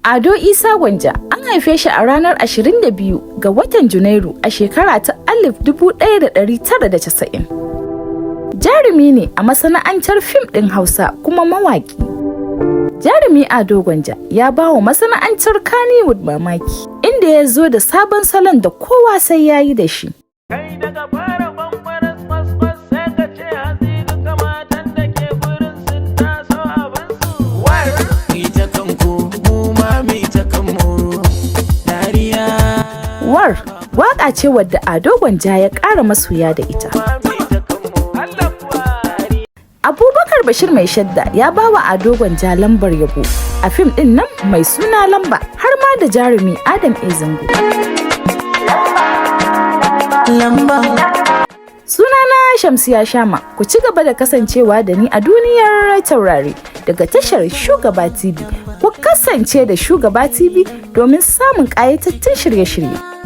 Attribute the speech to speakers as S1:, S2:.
S1: Ado Isa Gwanja an haife shi a ranar 22 ga watan Janairu a shekara ta 1990. Jarumi ne a masana'antar fim ɗin Hausa kuma mawaƙi. Jarumi Ado Gwanja ya ba wa masana'antar Kannywood mamaki, inda ya zo da sabon salon da kowa sai ya yi da shi. War waƙa ce wadda Ado Gwanja ya ƙara masoya da ita. Abubakar Bashir Mai Shadda ya ba wa Ado Gwanja lambar yabo a fim ɗin nan mai suna Lamba, har ma da jarumi Adam A. Zango. Sunana Shamsiya Shama, ku ci gaba da kasancewa da ni a duniyar taurari daga tashar Shugaba TV. Ku kasance da Shugaba TV domin samun ƙayatattun shirye-shirye.